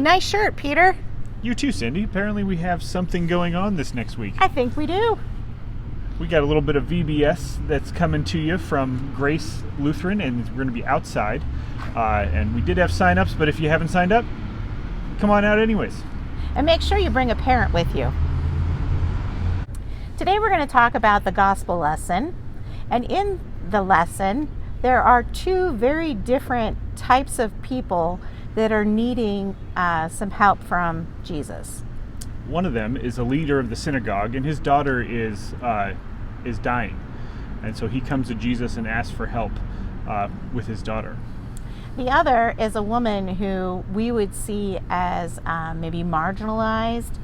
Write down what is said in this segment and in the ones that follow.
Nice shirt, Peter. You too, Cindy. Apparently we have something going on this next week. I think we do. We got a little bit of VBS that's coming to you from Grace Lutheran, and we're going to be outside. And we did have sign-ups, but if you haven't signed up, come on out anyways. And make sure you bring a parent with you. Today we're going to talk about the gospel lesson. And in the lesson, there are two very different types of people that are needing some help from Jesus. One of them is a leader of the synagogue, and his daughter is dying. And so he comes to Jesus and asks for help with his daughter. The other is a woman who we would see as maybe marginalized.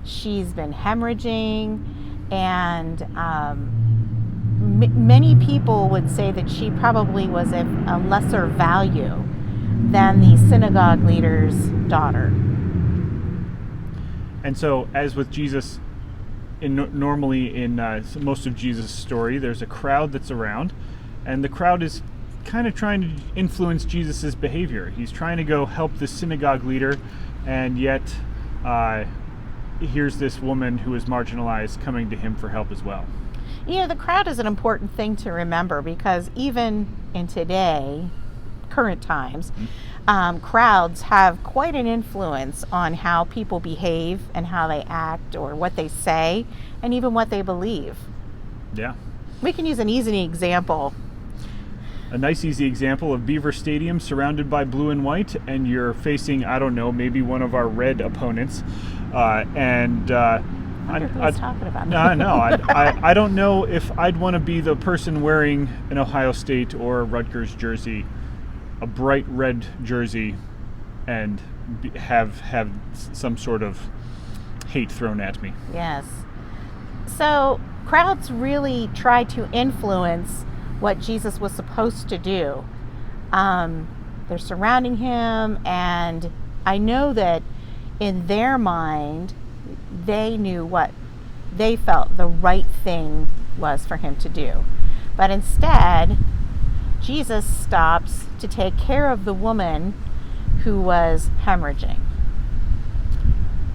She's been hemorrhaging, and many people would say that she probably was a lesser value than the synagogue leader's daughter. And so, as with Jesus, normally in most of Jesus' story, there's a crowd that's around, and the crowd is kind of trying to influence Jesus' behavior. He's trying to go help the synagogue leader, and yet here's this woman who is marginalized coming to him for help as well. You know, the crowd is an important thing to remember, because even in today, current times, crowds have quite an influence on how people behave and how they act, or what they say, and even what they believe. Yeah. We can use an easy example. A nice easy example of Beaver Stadium surrounded by blue and white, and you're facing, I don't know, maybe one of our red opponents. I wonder who he's talking about. No, I don't know if I'd want to be the person wearing an Ohio State or Rutgers jersey, a bright red jersey, and have some sort of hate thrown at me. Yes. So crowds really try to influence what Jesus was supposed to do. They're surrounding him, and I know that in their mind, they knew what they felt the right thing was for him to do. But instead, Jesus stops to take care of the woman who was hemorrhaging.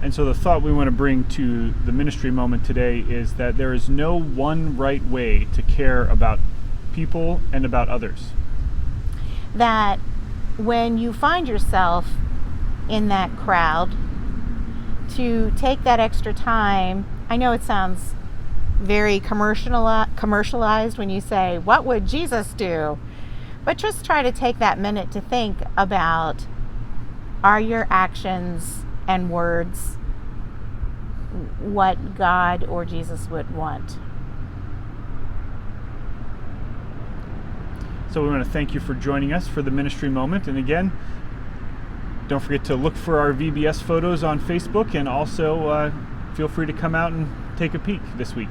And so the thought we want to bring to the ministry moment today is that there is no one right way to care about people and about others. That when you find yourself in that crowd, to take that extra time, I know it sounds very commercialized when you say, what would Jesus do? But just try to take that minute to think about, are your actions and words what God or Jesus would want? So we want to thank you for joining us for the ministry moment. And again, don't forget to look for our VBS photos on Facebook, and also feel free to come out and take a peek this week.